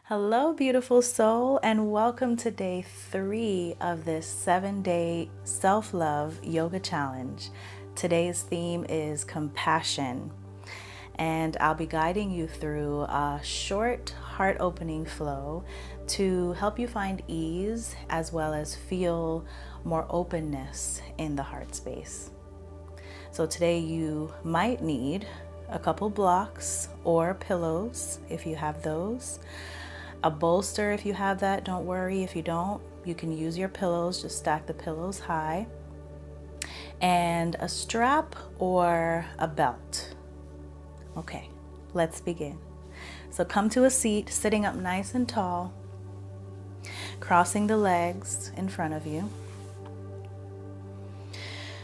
Hello, beautiful soul, and welcome to day 3 of this 7-day self-love yoga challenge. Today's theme is compassion, and I'll be guiding you through a short heart-opening flow to help you find ease as well as feel more openness in the heart space. So today you might need a couple blocks or pillows if you have those. A bolster if you have that, don't worry. If you don't, you can use your pillows, just stack the pillows high. And a strap or a belt. Okay, let's begin. So come to a seat, sitting up nice and tall, crossing the legs in front of you.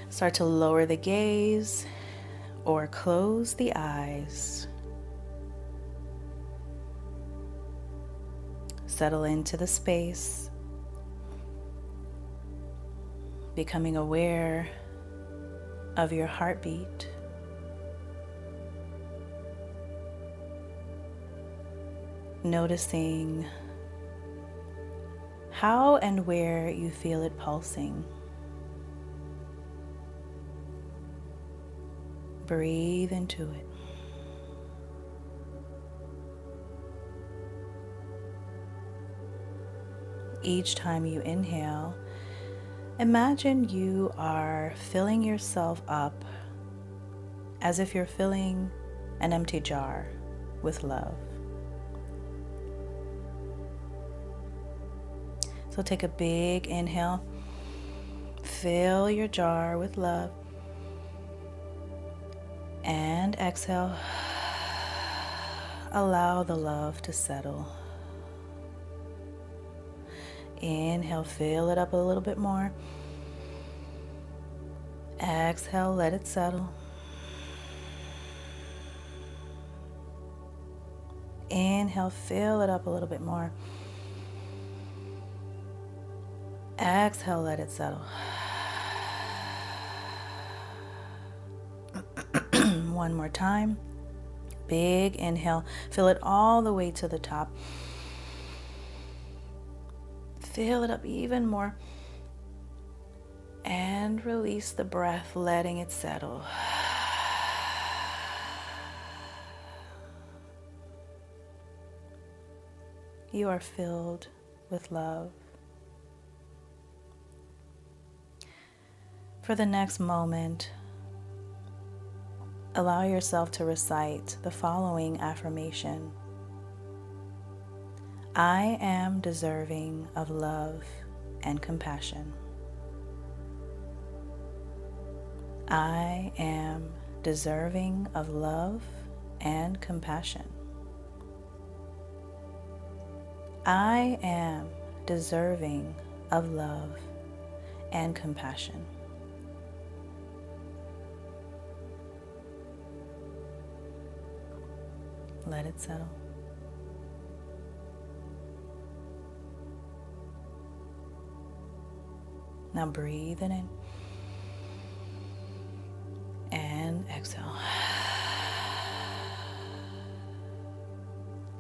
Start to lower the gaze or close the eyes. Settle into the space, becoming aware of your heartbeat. Noticing how and where you feel it pulsing. Breathe into it. Each time you inhale, imagine you are filling yourself up as if you're filling an empty jar with love. So take a big inhale, fill your jar with love, and exhale, allow the love to settle. Inhale, fill it up a little bit more. Exhale, let it settle. Inhale, fill it up a little bit more. Exhale, let it settle. One more time. Big inhale, fill it all the way to the top. Fill it up even more. And release the breath, letting it settle. You are filled with love. For the next moment, allow yourself to recite the following affirmation. I am deserving of love and compassion. I am deserving of love and compassion. I am deserving of love and compassion. Let it settle. Now breathe it in and exhale.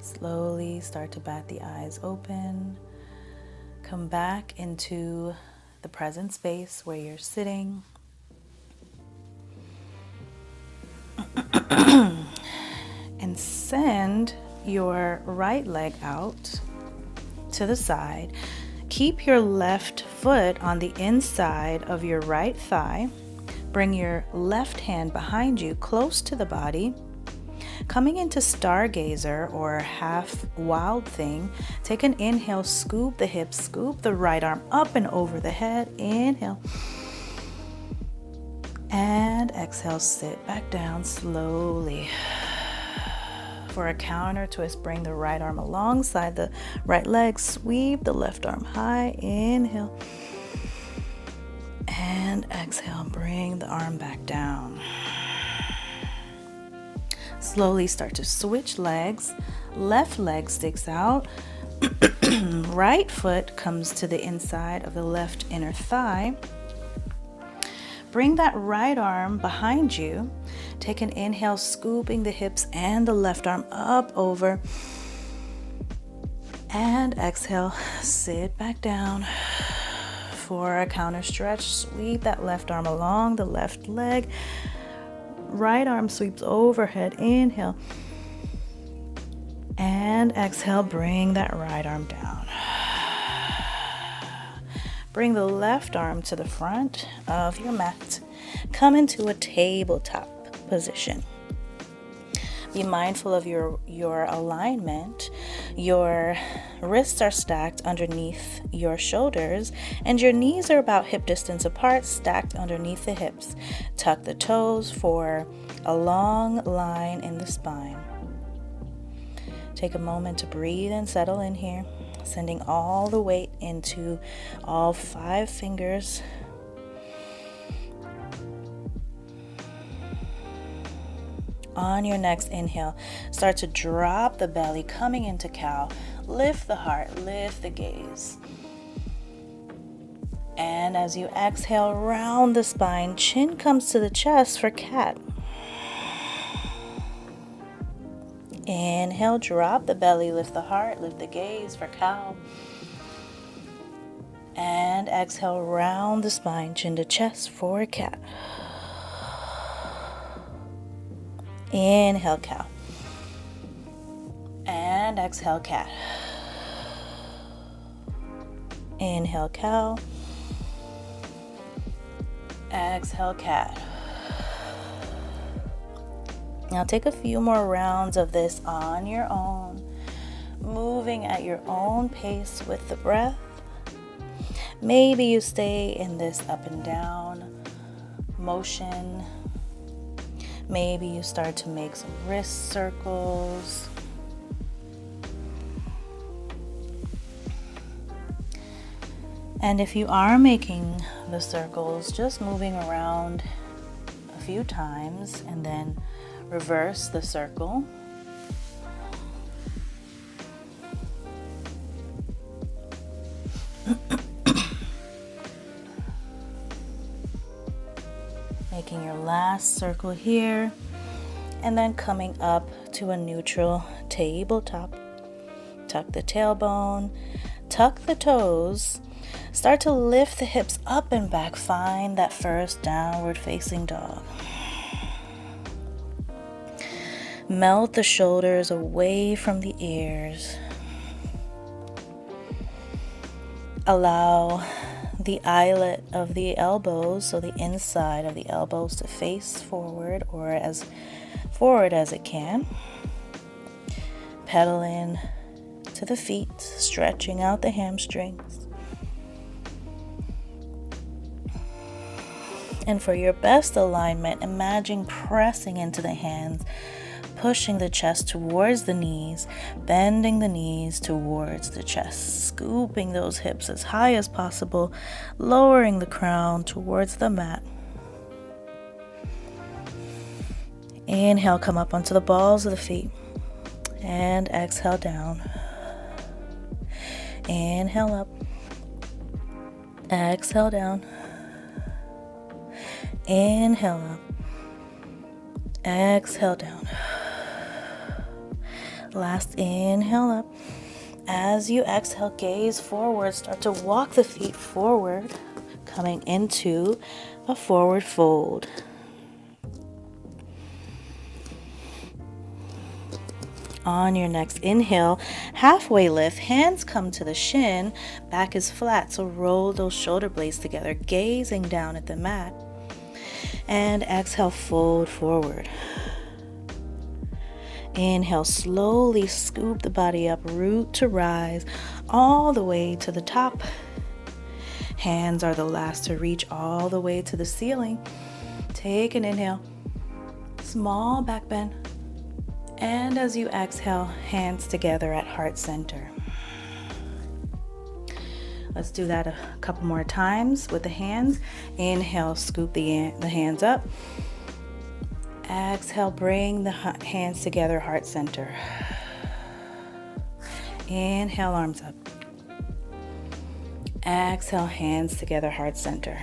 Slowly start to bat the eyes open. Come back into the present space where you're sitting. And send your right leg out to the side. Keep your left foot on the inside of your right thigh. Bring your left hand behind you, close to the body. Coming into stargazer or half wild thing, take an inhale, scoop the hips, scoop the right arm up and over the head. Inhale. And exhale, sit back down slowly. For a counter twist, bring the right arm alongside the right leg, sweep the left arm high, inhale, and exhale, bring the arm back down. Slowly start to switch legs, left leg sticks out, right foot comes to the inside of the left inner thigh. Bring that right arm behind you. Take an inhale, scooping the hips and the left arm up over. And exhale, sit back down for a counter stretch. Sweep that left arm along the left leg. Right arm sweeps overhead. Inhale. And exhale, bring that right arm down. Bring the left arm to the front of your mat. Come into a tabletop position. Be mindful of your alignment. Your wrists are stacked underneath your shoulders, and your knees are about hip distance apart, stacked underneath the hips. Tuck the toes for a long line in the spine. Take a moment to breathe and settle in here, sending all the weight into all 5 fingers. On your next inhale, start to drop the belly, coming into cow. Lift the heart, lift the gaze. And as you exhale, round the spine, chin comes to the chest for cat. Inhale, drop the belly, lift the heart, lift the gaze for cow. And exhale, round the spine, chin to chest for cat. Inhale, cow. And exhale, cat. Inhale, cow. Exhale, cat. Now take a few more rounds of this on your own, moving at your own pace with the breath. Maybe you stay in this up and down motion. Maybe you start to make some wrist circles. And if you are making the circles, just moving around a few times and then reverse the circle. Making your last circle here, and then coming up to a neutral tabletop. Tuck the tailbone, tuck the toes, start to lift the hips up and back. Find that first downward facing dog. Melt the shoulders away from the ears. Allow the eyelet of the elbows, so the inside of the elbows, to face forward or as forward as it can. Pedal in to the feet, stretching out the hamstrings. And for your best alignment, imagine pressing into the hands, pushing the chest towards the knees, bending the knees towards the chest, scooping those hips as high as possible, lowering the crown towards the mat. Inhale, come up onto the balls of the feet, and exhale down. Inhale up, exhale down. Inhale up, exhale down. Last inhale up. As you exhale, gaze forward. Start to walk the feet forward, coming into a forward fold. On your next inhale, halfway lift, hands come to the shin, back is flat, so roll those shoulder blades together, gazing down at the mat. And exhale, fold forward. Inhale, slowly scoop the body up, root to rise, all the way to the top. Hands are the last to reach all the way to the ceiling. Take an inhale, small back bend. And as you exhale, hands together at heart center. Let's do that a couple more times with the hands. Inhale, scoop the hands up. Exhale, bring the hands together, heart center. Inhale, arms up. Exhale, hands together, heart center.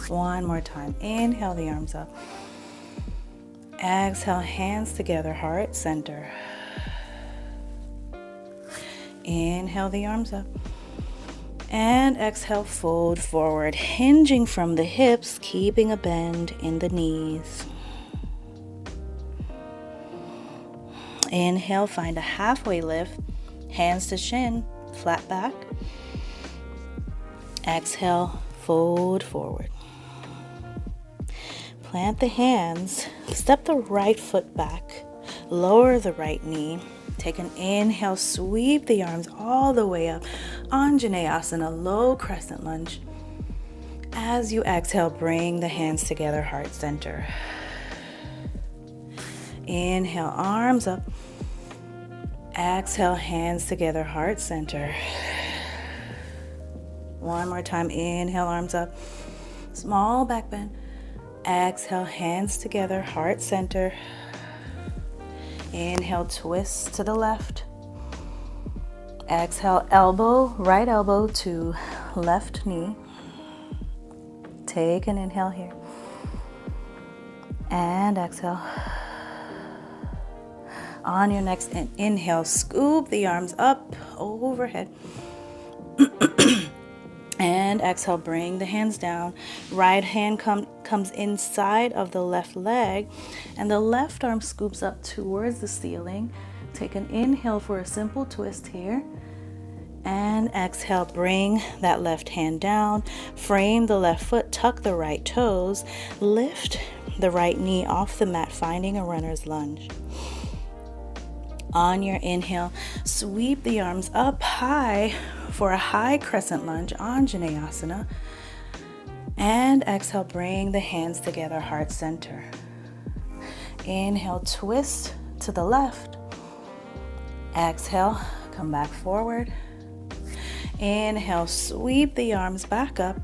One more time. Inhale, the arms up. Exhale, hands together, heart center. Inhale the arms up. And exhale, fold forward, hinging from the hips, keeping a bend in the knees. Inhale, find a halfway lift, hands to shin, flat back. Exhale, fold forward. Plant the hands, step the right foot back, lower the right knee. Take an inhale, sweep the arms all the way up. Anjaneyasana, low crescent lunge. As you exhale, bring the hands together, heart center. Inhale, arms up. Exhale, hands together, heart center. One more time, inhale, arms up. Small back bend. Exhale, hands together, heart center. Inhale, twist to the left. Exhale, right elbow to left knee. Take an inhale here. And exhale. On your next inhale, scoop the arms up overhead. And exhale, bring the hands down. Right hand comes inside of the left leg, and the left arm scoops up towards the ceiling. Take an inhale for a simple twist here. And exhale, bring that left hand down. Frame the left foot, tuck the right toes. Lift the right knee off the mat, finding a runner's lunge. On your inhale, sweep the arms up high for a high crescent lunge, Anjaneyasana. And exhale, bring the hands together, heart center. Inhale, twist to the left. Exhale, come back forward. Inhale, sweep the arms back up.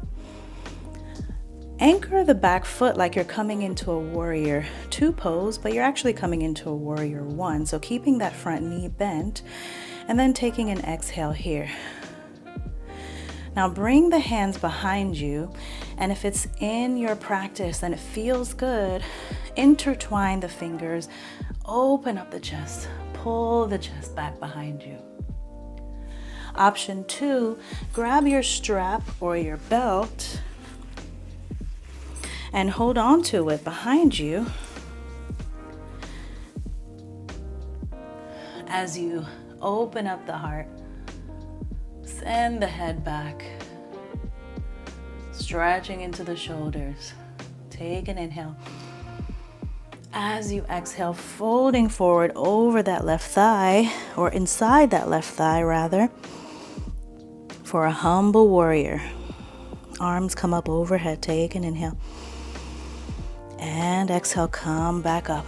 Anchor the back foot like you're coming into a warrior 2 pose, but you're actually coming into a warrior 1. So keeping that front knee bent and then taking an exhale here. Now bring the hands behind you, and if it's in your practice and it feels good, intertwine the fingers, open up the chest, pull the chest back behind you. Option 2, grab your strap or your belt and hold on to it behind you as you open up the heart. Send the head back, stretching into the shoulders. Take an inhale. As you exhale, folding forward over that left thigh, or inside that left thigh rather, for a humble warrior. Arms come up overhead. Take an inhale. And exhale, come back up.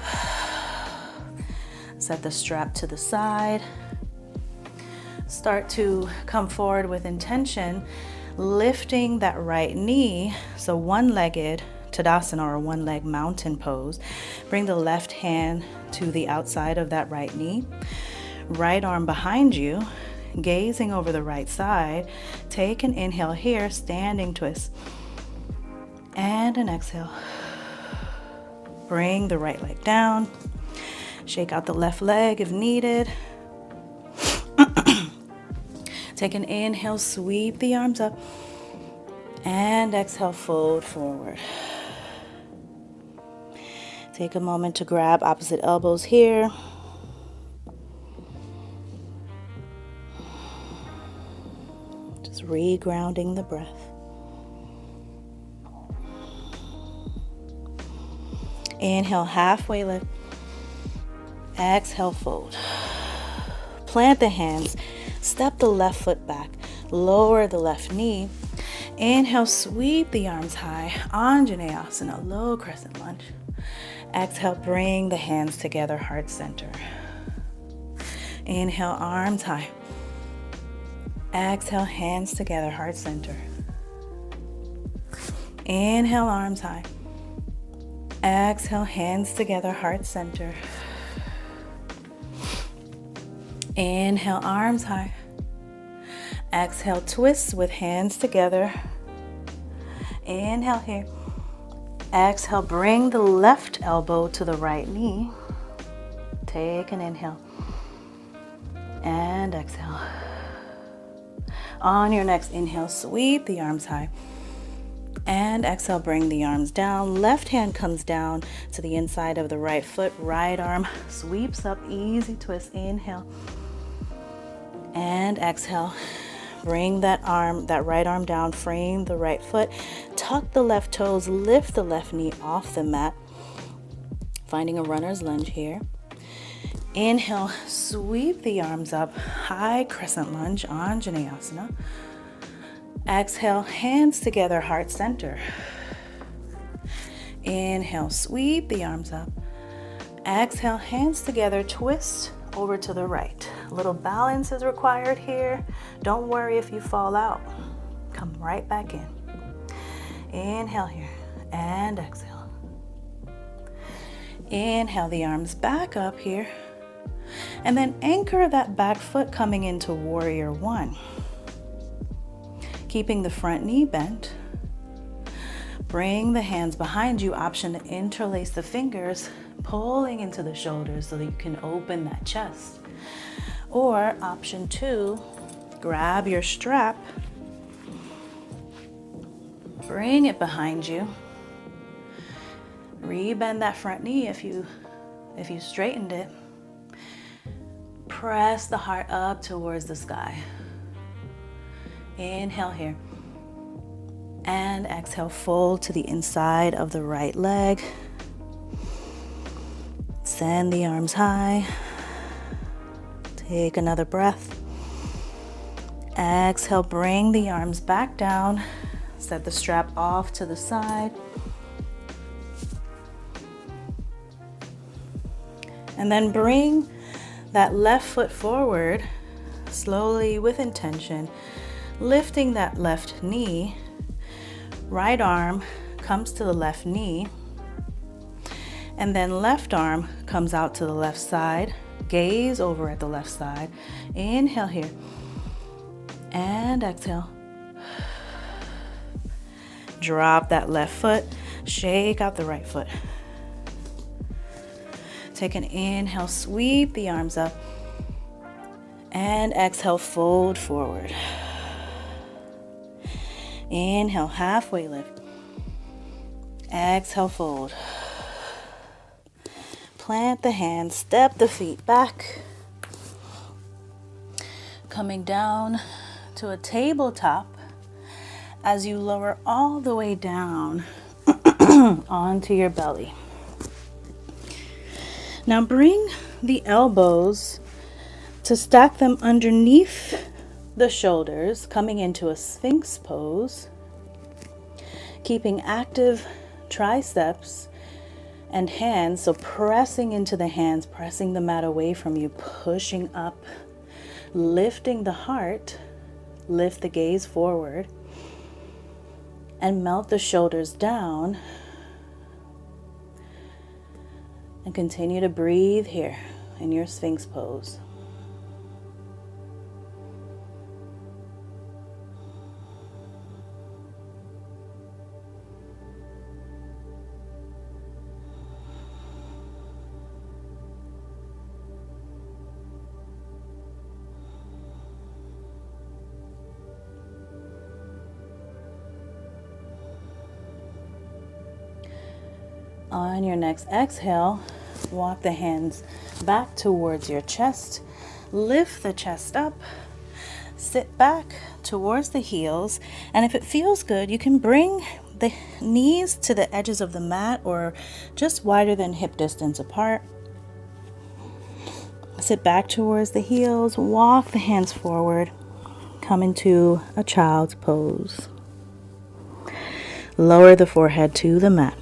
Set the strap to the side. Start to come forward with intention, lifting that right knee. So one-legged Tadasana, or one-leg mountain pose. Bring the left hand to the outside of that right knee. Right arm behind you, gazing over the right side. Take an inhale here, standing twist. And an exhale. Bring the right leg down. Shake out the left leg if needed. Take an inhale, sweep the arms up. And exhale, fold forward. Take a moment to grab opposite elbows here. Just re-grounding the breath. Inhale, halfway lift. Exhale, fold. Plant the hands. Step the left foot back. Lower the left knee. Inhale, sweep the arms high. Anjaneyasana, low crescent lunge. Exhale, bring the hands together, heart center. Inhale, arms high. Exhale, hands together, heart center. Inhale, arms high. Exhale, hands together, heart center. Inhale, arms high. Exhale, twist with hands together. Inhale here. Exhale, bring the left elbow to the right knee. Take an inhale. And exhale. On your next inhale, sweep the arms high. And exhale, bring the arms down. Left hand comes down to the inside of the right foot. Right arm sweeps up, easy twist. Inhale. And exhale. Bring that right arm down, frame the right foot, tuck the left toes, lift the left knee off the mat. Finding a runner's lunge here. Inhale, sweep the arms up, high crescent lunge, Anjaneyasana. Exhale, hands together, heart center. Inhale, sweep the arms up. Exhale, hands together, twist over to the right. A little balance is required here. Don't worry if you fall out. Come right back in. Inhale here and exhale. Inhale the arms back up here. And then anchor that back foot coming into warrior one. Keeping the front knee bent. Bring the hands behind you. Option to interlace the fingers, pulling into the shoulders so that you can open that chest. Or option two, grab your strap, bring it behind you, rebend that front knee if you straightened it. Press the heart up towards the sky. Inhale here. And exhale, fold to the inside of the right leg. Send the arms high. Take another breath. Exhale, bring the arms back down. Set the strap off to the side. And then bring that left foot forward, slowly with intention, lifting that left knee. Right arm comes to the left knee, and then left arm comes out to the left side. Gaze over at the left side. Inhale here, and exhale. Drop that left foot, shake out the right foot. Take an inhale, sweep the arms up, and exhale, fold forward. Inhale, halfway lift. Exhale, fold. Plant the hands, step the feet back. Coming down to a tabletop as you lower all the way down onto your belly. Now bring the elbows to stack them underneath the shoulders, coming into a Sphinx pose, keeping active triceps and hands, so pressing into the hands, pressing the mat away from you, pushing up, lifting the heart, lift the gaze forward, and melt the shoulders down, and continue to breathe here in your Sphinx pose. On your next exhale, walk the hands back towards your chest. Lift the chest up. Sit back towards the heels. And if it feels good, you can bring the knees to the edges of the mat or just wider than hip distance apart. Sit back towards the heels. Walk the hands forward. Come into a child's pose. Lower the forehead to the mat.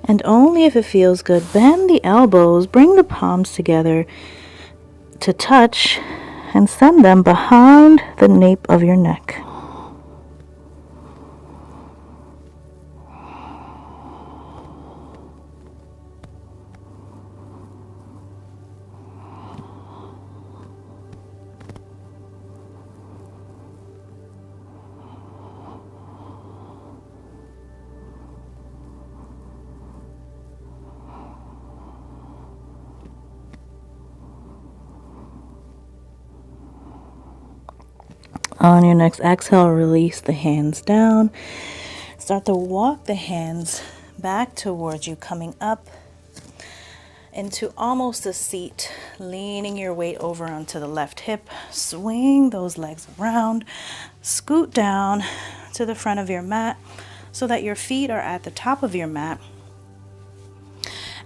And only if it feels good, bend the elbows, bring the palms together to touch, and send them behind the nape of your neck. On your next exhale, release the hands down. Start to walk the hands back towards you, coming up into almost a seat, leaning your weight over onto the left hip. Swing those legs around. Scoot down to the front of your mat so that your feet are at the top of your mat.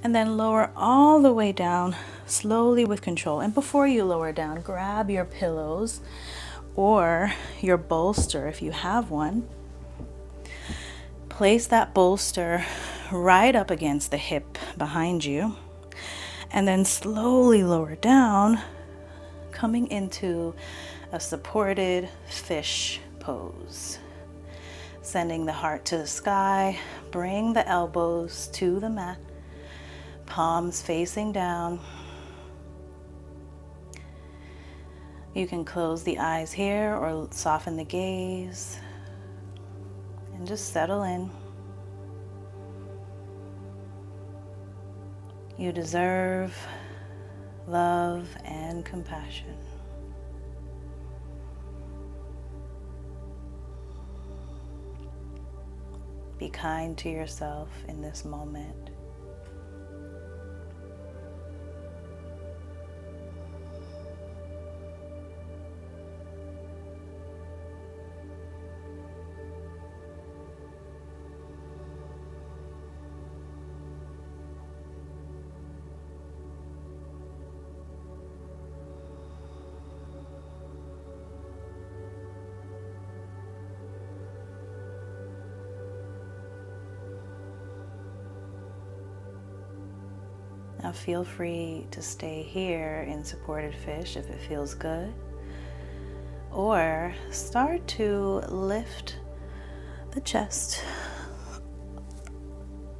And then lower all the way down slowly with control. And before you lower down, grab your pillows or your bolster if you have one. Place that bolster right up against the hip behind you, and then slowly lower down, coming into a supported fish pose. Sending the heart to the sky, bring the elbows to the mat, palms facing down. You can close the eyes here or soften the gaze and just settle in. You deserve love and compassion. Be kind to yourself in this moment. Now feel free to stay here in supported fish if it feels good, or start to lift the chest.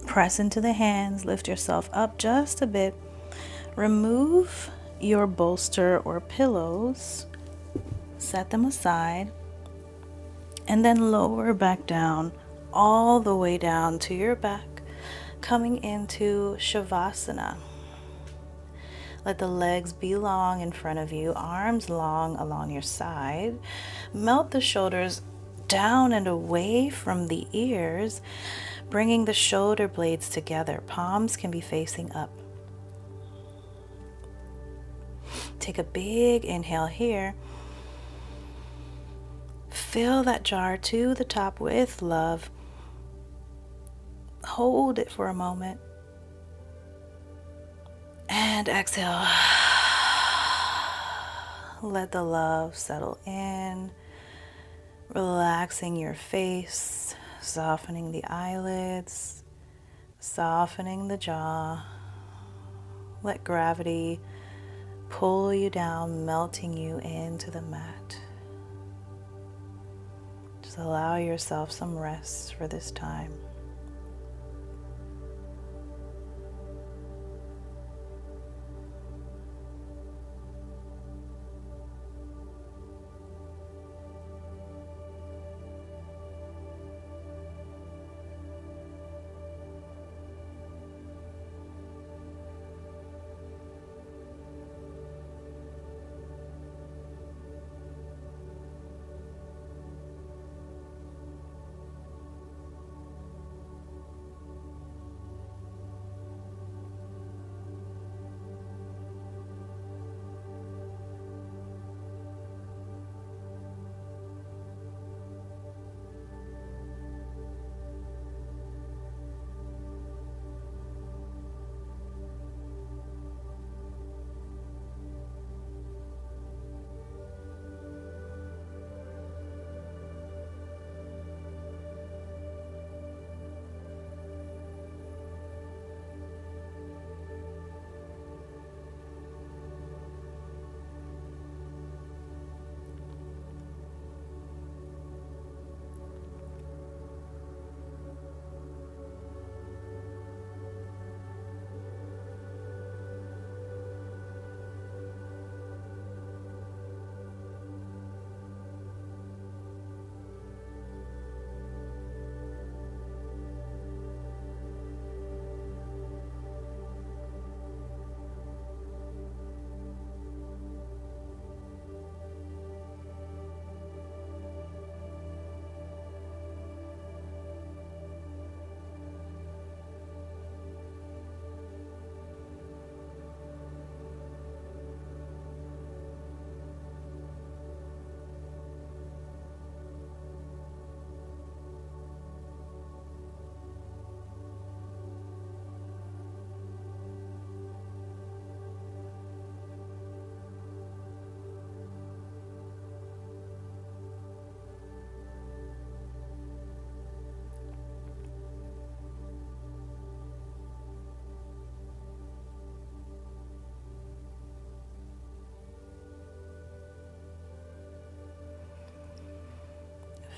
Press into the hands, lift yourself up just a bit. Remove your bolster or pillows, set them aside, and then lower back down, all the way down to your back, coming into Shavasana. Let the legs be long in front of you, arms long along your side. Melt the shoulders down and away from the ears, bringing the shoulder blades together. Palms can be facing up. Take a big inhale here. Fill that jar to the top with love. Hold it for a moment. And exhale. Let the love settle in, relaxing your face, softening the eyelids, softening the jaw. Let gravity pull you down, melting you into the mat. Just allow yourself some rest for this time.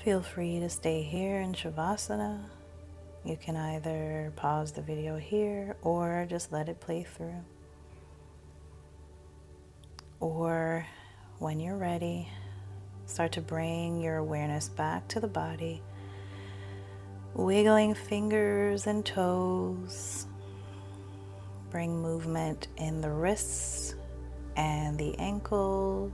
feel free to stay here in Shavasana. You can either pause the video here or just let it play through. Or when you're ready, start to bring your awareness back to the body, wiggling fingers and toes. Bring movement in the wrists and the ankles.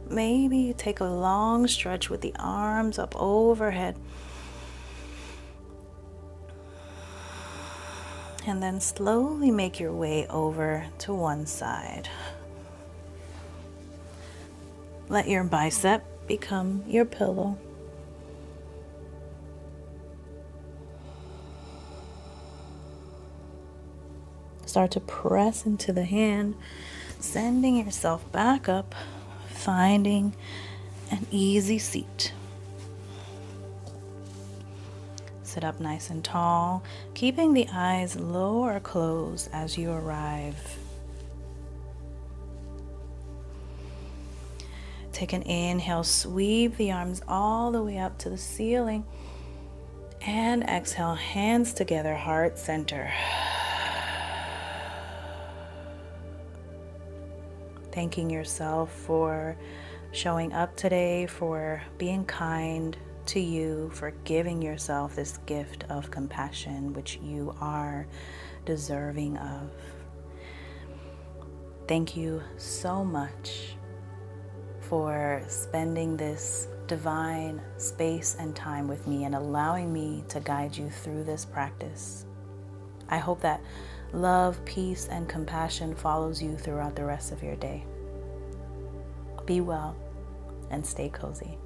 Maybe you take a long stretch with the arms up overhead. And then slowly make your way over to one side. Let your bicep become your pillow. Start to press into the hand, sending yourself back up, finding an easy seat. Sit up nice and tall, keeping the eyes low or closed as you arrive. Take an inhale, sweep the arms all the way up to the ceiling. And exhale, hands together, heart center. Thanking yourself for showing up today, for being kind to you, for giving yourself this gift of compassion, which you are deserving of. Thank you so much for spending this divine space and time with me and allowing me to guide you through this practice. I hope that love, peace, and compassion follows you throughout the rest of your day. Be well and stay cozy.